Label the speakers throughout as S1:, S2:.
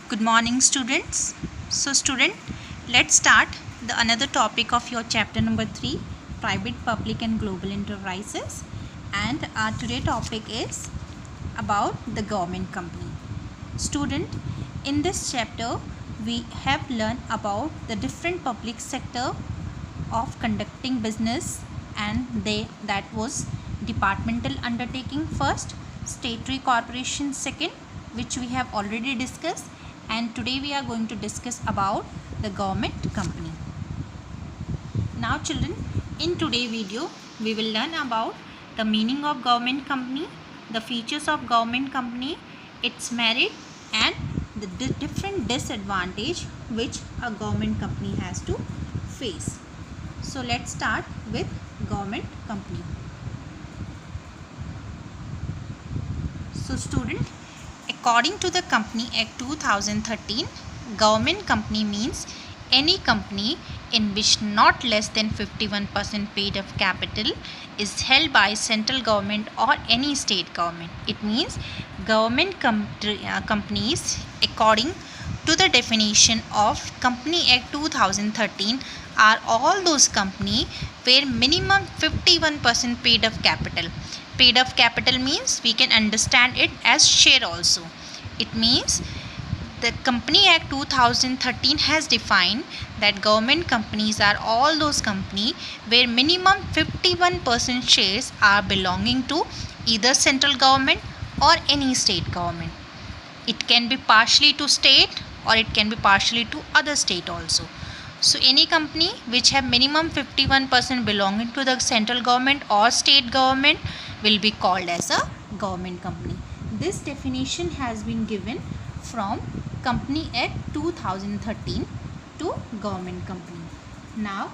S1: Good morning, students. So, student, let's start the another topic of your chapter number 3, private, public and global enterprises. And our today topic is about the government company. Student, in this chapter, we have learned about the different public sector of conducting business, and that was departmental undertaking first, statutory corporation second, which we have already discussed, and today we are going to discuss about the government company. Now children, in today's video we will learn about the meaning of government company, the features of government company, its merit and the different disadvantage which a government company has to face. So let's start with government company. So student, according to the Company Act 2013, government company means any company in which not less than 51% paid of capital is held by central government or any state government. It means government companies, according to the definition of Company Act 2013, are all those companies where minimum 51% paid of capital. Paid of capital means we can understand it as share also. It means the Company Act 2013 has defined that government companies are all those companies where minimum 51% shares are belonging to either central government or any state government. It can be partially to state or it can be partially to other state also. So any company which have minimum 51% belonging to the central government or state government will be called as a government company. This definition has been given from Company Act 2013 to government company. Now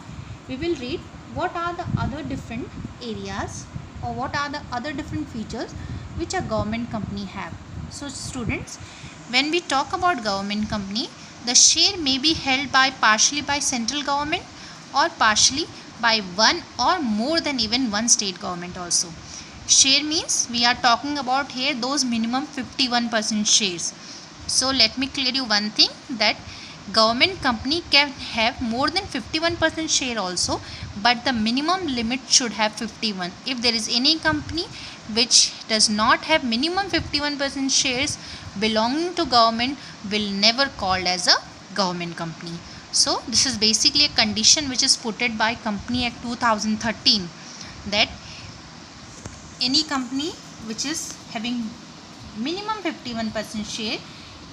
S1: we will read what are the other different areas or what are the other different features which a government company have. So students, when we talk about government company, the share may be held by partially by central government or partially by one or more than even one state government also. Share means we are talking about here those minimum 51% shares. So let me clear you one thing, that government company can have more than 51% share also, but the minimum limit should have 51. If there is any company which does not have minimum 51% shares belonging to government, will never called as a government company. So this is basically a condition which is put it by Company Act 2013, that any company which is having minimum 51% share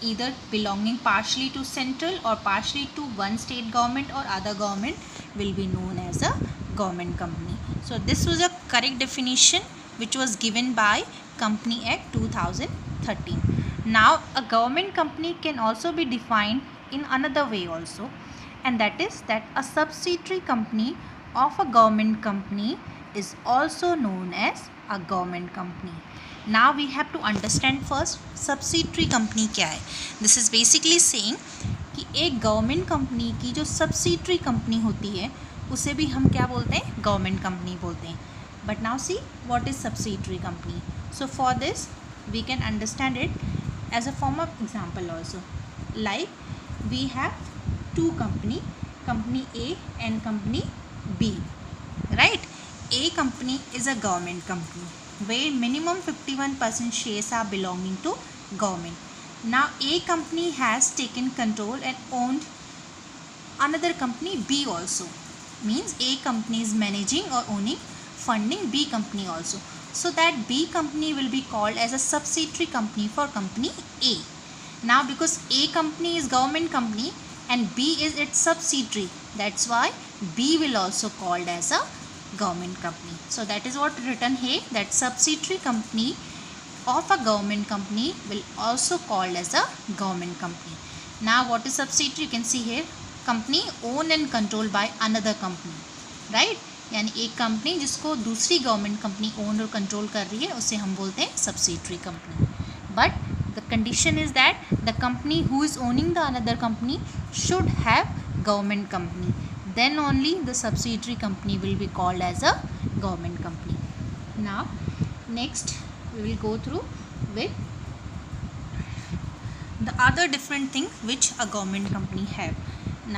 S1: either belonging partially to central or partially to one state government or other government will be known as a government company. So this was a correct definition which was given by Company Act 2013. Now a government company can also be defined in another way also, and that is that a subsidiary company of a government company is also known as a government company. Now we have to understand first subsidiary company क्या है. This is basically saying कि एक government company की जो subsidiary company होती है उसे भी हम क्या बोलते हैं, गवर्नमेंट कंपनी बोलते हैं. But now see what is subsidiary company. So for this we can understand it as a form of example also. Like we have two company A and company B, right? A company is a government company where minimum 51% shares are belonging to government. Now A company has taken control and owned another company B also. Means A company is managing or owning funding B company also. So that B company will be called as a subsidiary company for company A. Now because A company is government company and B is its subsidiary, that's why B will also called as a government company. So that is what written here, that subsidiary company of a government company will also called as a government company. Now what is subsidiary? You can see here, company owned and controlled by another company, right? यानी एक company जिसको दूसरी government company own और control कर रही है उसे हम बोलते हैं subsidiary company. But the condition is that the company who is owning the another company should have government company, then only the subsidiary company will be called as a government company. Now next we will go through with the other different things which a government company have.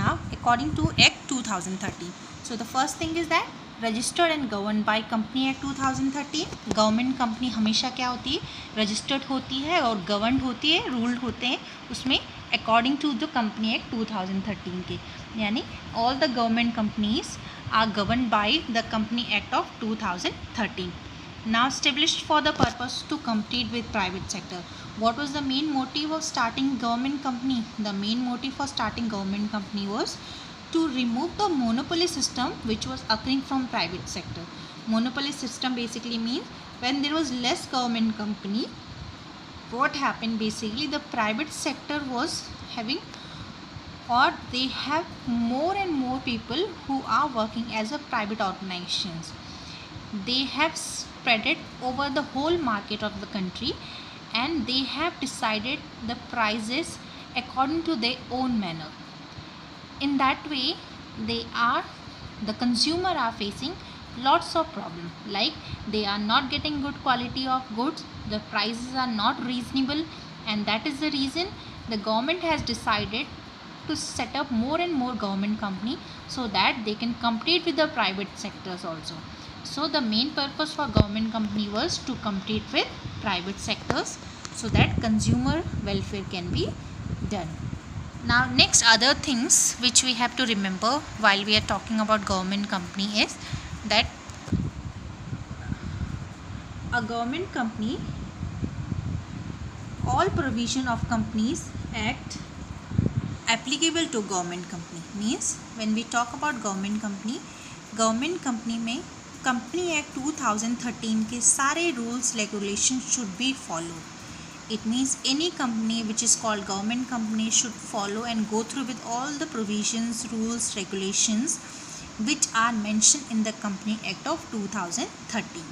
S1: Now according to Act 2013, so the first thing is that registered and govern by company act 2013. Government company हमेशा क्या होती है, registered होती है और governed होती है, ruled होते हैं उसमें according to the company act 2013 के, यानी all the government companies are govern by the company act of 2013. Now established for the purpose to compete with private sector. What was the main motive of starting government company? The main motive for starting government company was to remove the monopoly system which was occurring from private sector. Monopoly system basically means when there was less government company, what happened basically, the private sector was having, or they have more and more people who are working as a private organizations. They have spread it over the whole market of the country and they have decided the prices according to their own manner. In that way, the consumer are facing lots of problem, like they are not getting good quality of goods, the prices are not reasonable, and that is the reason the government has decided to set up more and more government company so that they can compete with the private sectors also. So the main purpose for government company was to compete with private sectors so that consumer welfare can be done. Now next other things which we have to remember while we are talking about government company is that a government company, all provision of companies act applicable to government company, means when we talk about government company में company act 2013 के सारे rules regulation should be follow. It means any company which is called government company should follow and go through with all the provisions, rules, regulations which are mentioned in the Company Act of 2013.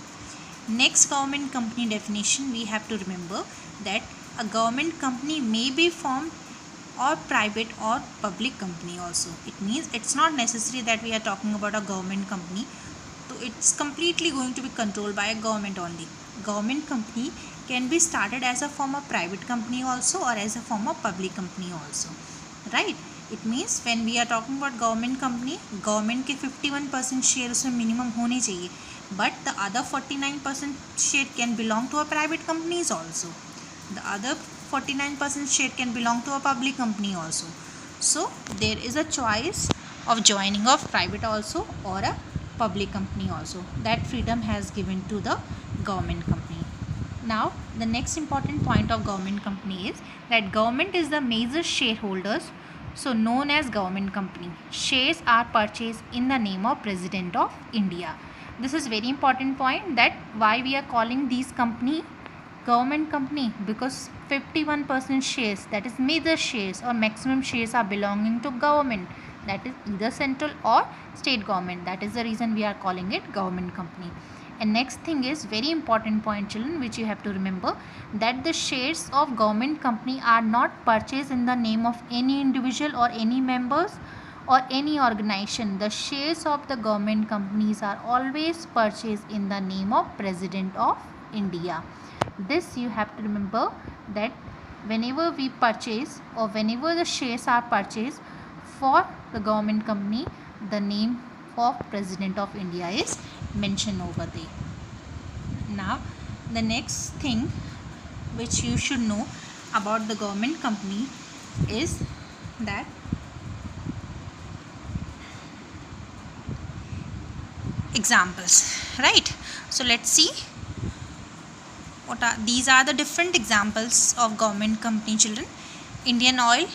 S1: Next government company definition, we have to remember that a government company may be formed or private or public company also. It means it's not necessary that we are talking about a government company, so it's completely going to be controlled by a government only. Government company can be started as a form of private company also or as a form of public company also, right? It means when we are talking about government company, government के 51% share उसमें minimum होने चाहिए, but the other 49% share can belong to a private companies also. The other 49% share can belong to a public company also. So there is a choice of joining of private also or a public company also. That freedom has given to the government company. Now the next important point of government company is that government is the major shareholders, so known as government company. Shares are purchased in the name of President of India. This is very important point, that why we are calling these company government company, because 51% shares, that is major shares or maximum shares, are belonging to government, that is either central or state government. That is the reason we are calling it government company. And next thing is very important point, children, which you have to remember, that the shares of government company are not purchased in the name of any individual or any members or any organization. The shares of the government companies are always purchased in the name of President of India. This you have to remember, that whenever we purchase or whenever the shares are purchased for the government company, the name of President of India is mentioned over there. Now the next thing which you should know about the government company is that examples, right? So let's see what are these are the different examples of government company, children. Indian Oil,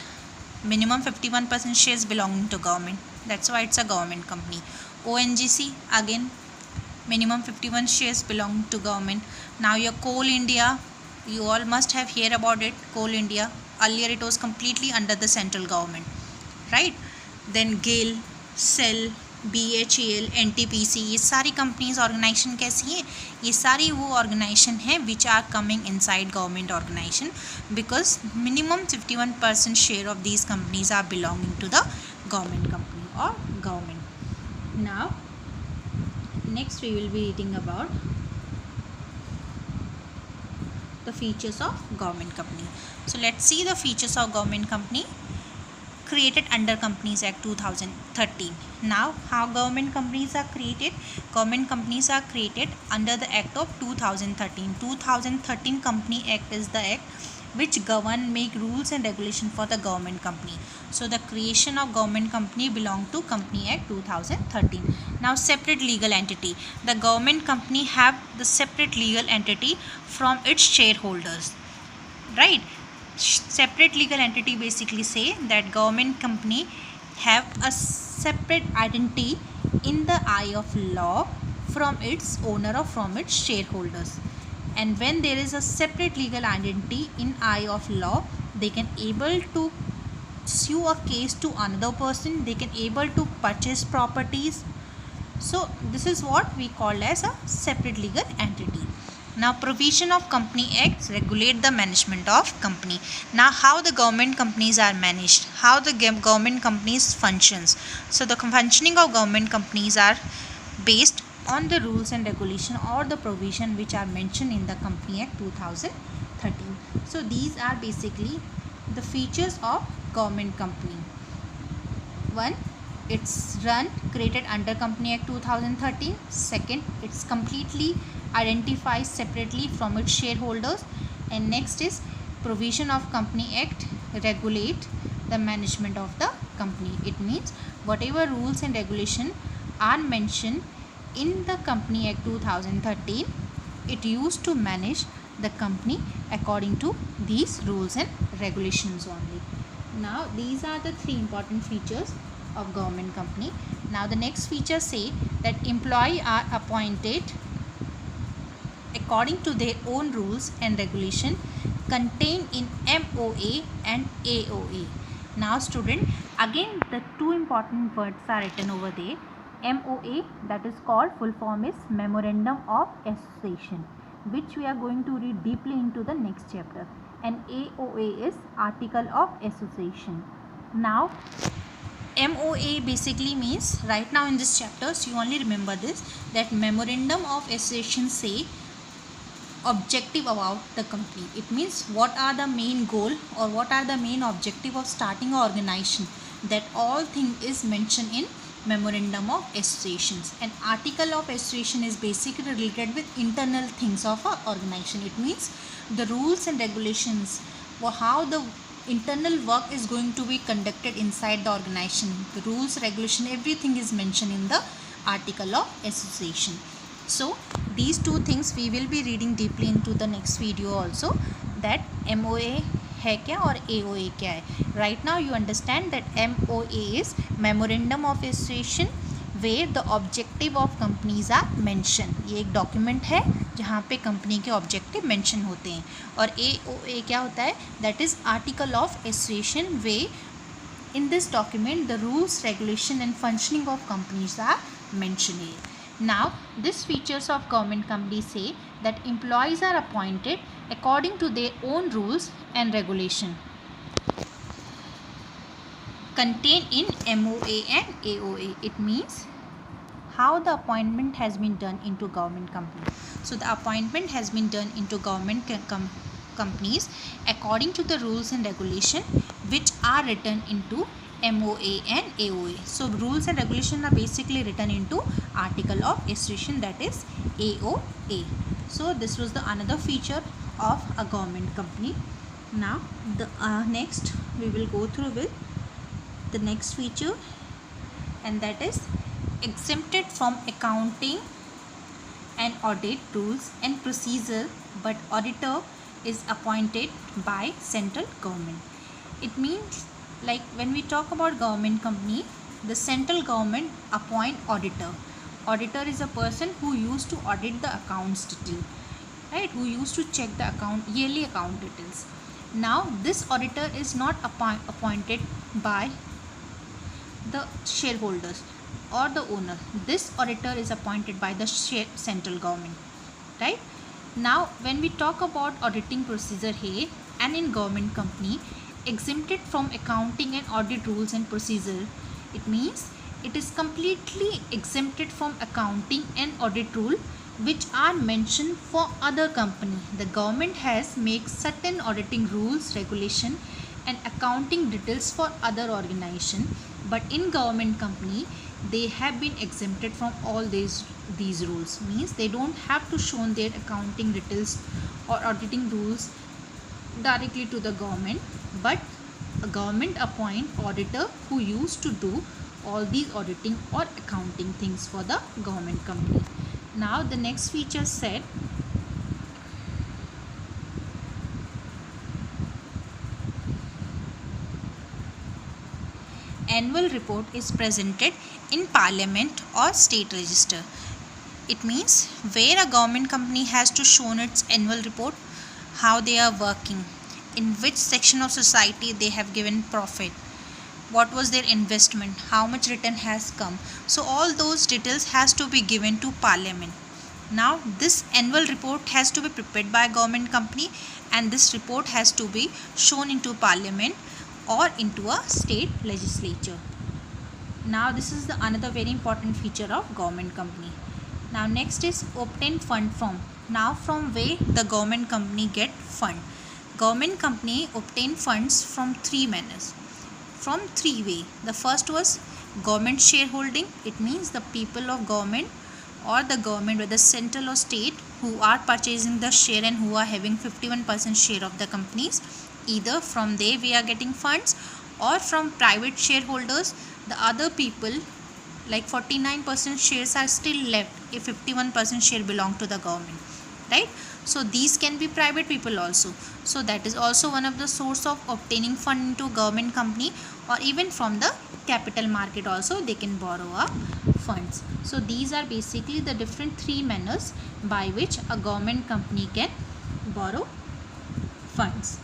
S1: minimum 51% shares belonging to government, that's why it's a government company. ONGC, again minimum 51 shares belong to government. Now your Coal India, you all must have heard about it. Coal India, earlier it was completely under the central government, right? Then GAIL, SEL, BHEL, NTPC, ये सारी companies organisation कैसी हैं? ये सारी वो organisation हैं which are coming inside government organisation, because minimum 51% share of these companies are belonging to the government company और government. Now next we will be reading about the features of government company. So let's see the features of government company created under Companies Act 2013. Now, how government companies are created? Government companies are created under the Act of 2013. 2013 Company Act is the act which govern, make rules and regulation for the government company. So the creation of government company belong to Company Act 2013. Now, separate legal entity. The government company have the separate legal entity from its shareholders, right? Separate legal entity basically say that government company have a separate identity in the eye of law from its owner or from its shareholders. And when there is a separate legal identity in eye of law, they can able to sue a case to another person, they can able to purchase properties. So this is what we call as a separate legal entity. Now, provision of Company Acts regulate the management of company. Now, how the government companies are managed, how the government companies functions. So the functioning of government companies are based on the rules and regulation or the provision which are mentioned in the Company Act 2013. So these are basically the features of government company. One, it's created under Company Act 2013. Second, it's completely identified separately from its shareholders. And next is provision of Company Act regulate the management of the company. It means whatever rules and regulation are mentioned in the Company Act 2013, it used to manage the company according to these rules and regulations only. Now, these are the three important features of government company. Now, the next feature say that employees are appointed according to their own rules and regulation contained in MOA and AOA. Now, student, again the two important words are written over there. MOA, that is called, full form is Memorandum of Association, which we are going to read deeply into the next chapter. And AOA is Article of Association. Now, MOA basically means, right now in this chapter, so you only remember this, that Memorandum of Association say objective about the company. It means what are the main goal or what are the main objective of starting an organization. That all thing is mentioned in Memorandum of Associations. An article of association is basically related with internal things of an organization. It means the rules and regulations for how the internal work is going to be conducted inside the organization. The rules, regulation, everything is mentioned in the article of association. So these two things we will be reading deeply into the next video also, that MOA है क्या और AOA क्या है. Right now you understand that MOA is Memorandum of Association where the objective of companies are mentioned. ये एक document है जहाँ पे कंपनी के ऑब्जेक्टिव मेंशन होते हैं. और AOA क्या होता है? That is article of association way in this document the rules, regulation and functioning of companies are mentioned here. Now, these features of government companies say that employees are appointed according to their own rules and regulation contained in MOA and AOA. It means how the appointment has been done into government company. So the appointment has been done into government companies according to the rules and regulation which are written into MOA and AOA. So rules and regulation are basically written into article of association, that is AOA. So this was the another feature of a government company. Now the next we will go through with the next feature, and that is exempted from accounting and audit rules and procedure, but auditor is appointed by central government. It means, like when we talk about government company, the central government appoint auditor. Auditor is a person who used to audit the accounts detail, right? Who used to check the yearly account details. Now this auditor is not appointed by the shareholders or the owner. This auditor is appointed by the central government, right? Now when we talk about auditing procedure here and in government company, exempted from accounting and audit rules and procedure, it means it is completely exempted from accounting and audit rule which are mentioned for other company. The government has made certain auditing rules, regulation and accounting details for other organization, but in government company they have been exempted from all these rules. Means they don't have to show their accounting details or auditing rules directly to the government, but a government appoint auditor who used to do all these auditing or accounting things for the government company. Now the next feature said annual report is presented in parliament or state register. It means where a government company has to show its annual report, how they are working, in which section of society they have given profit, what was their investment, how much return has come. So all those details has to be given to parliament. Now this annual report has to be prepared by a government company, and this report has to be shown into parliament or into a state legislature. Now this is the another very important feature of government company. Now next is obtain fund from. Now from where the government company get fund? Government company obtain funds from three manners, from three way. The first was government shareholding. It means the people of government or the government, whether central or state, who are purchasing the share and who are having 51% share of the companies. Either from there we are getting funds, or from private shareholders, the other people, like 49% shares are still left if 51% share belong to the government, right? So these can be private people also. So that is also one of the source of obtaining fund into government company, or even from the capital market also they can borrow up funds. So these are basically the different three manners by which a government company can borrow funds.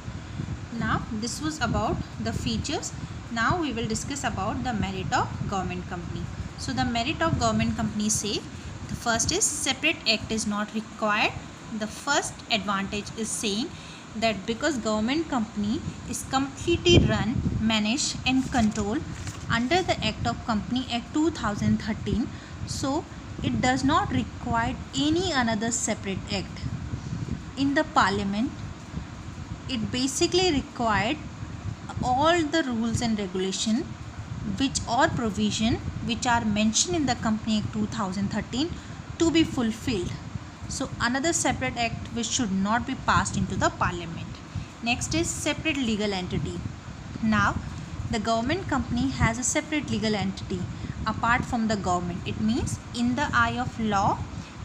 S1: Now this was about the features. Now we will discuss about the merit of government company. So the merit of government company say, the first is separate act is not required. The first advantage is saying that because government company is completely run, managed and controlled under the Act of Company Act 2013, so it does not require any another separate act. In the parliament, it basically required all the rules and regulation which or provision which are mentioned in the Company Act 2013 to be fulfilled. So another separate act which should not be passed into the parliament. Next is separate legal entity. Now the government company has a separate legal entity apart from the government. It means in the eye of law,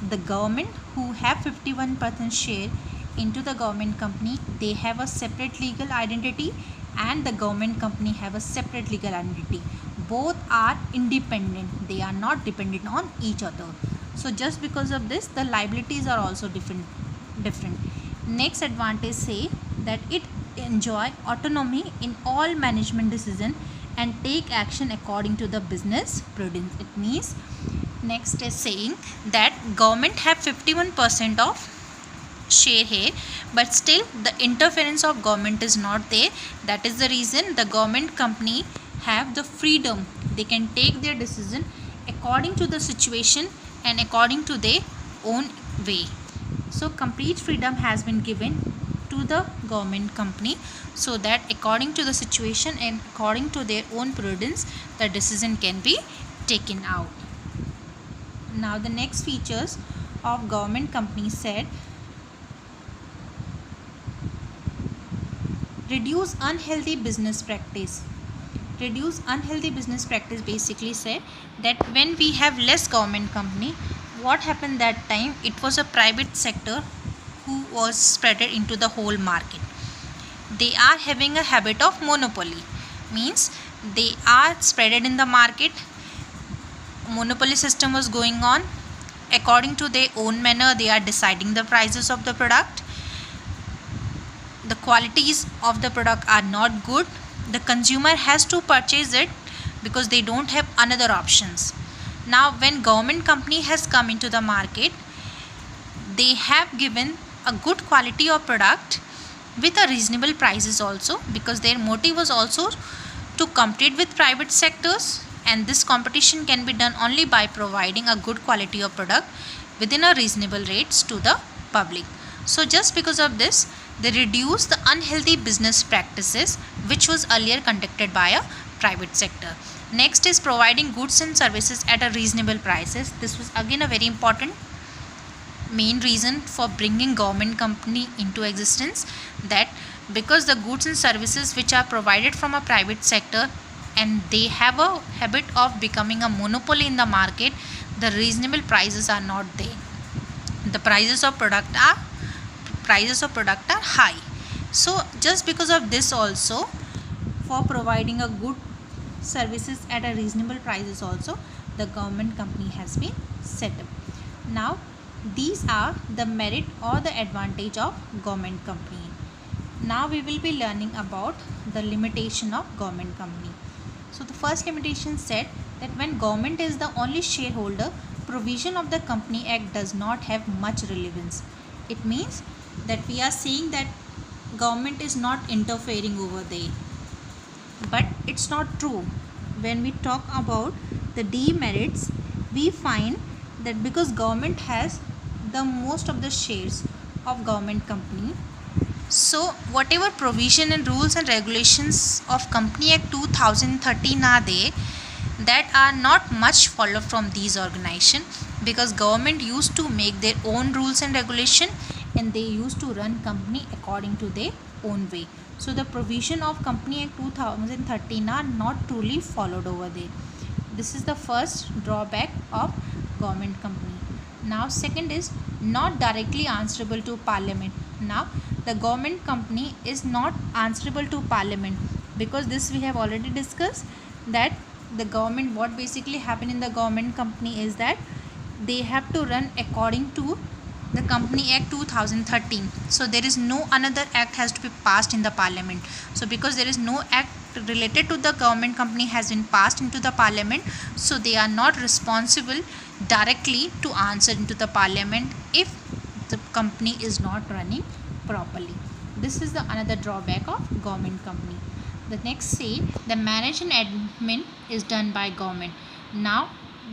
S1: the government who have 51% share into the government company, they have a separate legal identity, and the government company have a separate legal identity. Both are independent, they are not dependent on each other. So just because of this, the liabilities are also different. Next advantage say that it enjoy autonomy in all management decision and take action according to the business prudence. It means next is saying that government have 51% of share here, but still the interference of government is not there. That is the reason the government company have the freedom. They can take their decision according to the situation and according to their own way. So complete freedom has been given to the government company, so that according to the situation and according to their own prudence, the decision can be taken out. Now the next features of government company said, reduce unhealthy business practice. Reduce unhealthy business practice basically said that when we have less government company, what happened that time, it was a private sector who was spreaded into the whole market. They are having a habit of monopoly, means they are spreaded in the market. Monopoly system was going on. According to their own manner, they are deciding the prices of the product. The qualities of the product are not good. The consumer has to purchase it because they don't have another options. Now when government company has come into the market, they have given a good quality of product with a reasonable prices also, because their motive was also to compete with private sectors, and this competition can be done only by providing a good quality of product within a reasonable rates to the public. So just because of this, they reduce the unhealthy business practices which was earlier conducted by a private sector. Next is providing goods and services at a reasonable prices. This was again a very important main reason for bringing government company into existence, that because the goods and services which are provided from a private sector and they have a habit of becoming a monopoly in the market, the reasonable prices are not there. The prices of product are high. So just because of this also, for providing a good services at a reasonable prices also, the government company has been set up. Now these are the merit or the advantage of government company. Now we will be learning about the limitation of government company. So the first limitation said that when government is the only shareholder, provision of the Company Act does not have much relevance. It means that we are saying that government is not interfering over there, but it's not true. When we talk about the demerits, we find that because government has the most of the shares of government company, so whatever provision and rules and regulations of Company Act 2013 are there, that are not much followed from these organization, because government used to make their own rules and regulation and they used to run company according to their own way. So the provision of Company Act 2013 are not truly followed over there. This is the first drawback of government company. Now second is not directly answerable to Parliament. Now the government company is not answerable to Parliament, because this we have already discussed, that the government, what basically happen in the government company is that they have to run according to the Company Act 2013. So there is no another act has to be passed in the Parliament. So because there is no act related to the government company has been passed into the Parliament, so they are not responsible directly to answer into the Parliament if the company is not running properly. This is the another drawback of government company. The next say the management and admin is done by government. Now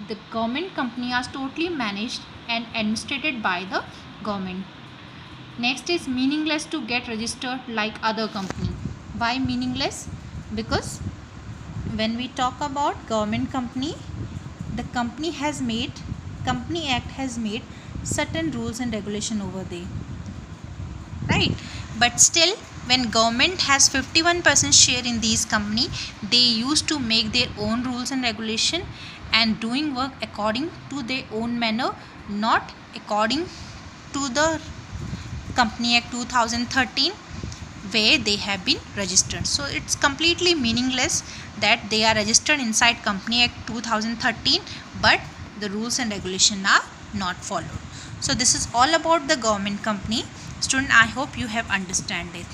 S1: the government company are totally managed and administered by the government. Next is meaningless to get registered like other company. Why meaningless? Because when we talk about government company, the Company Act has made certain rules and regulation over there, right? But still, when government has 51% share in these company, they used to make their own rules and regulation and doing work according to their own manner, not according to the Company Act 2013 where they have been registered. So it's completely meaningless that they are registered inside Company Act 2013, but the rules and regulation are not followed. So this is all about the government company. Student, I hope you have understand it.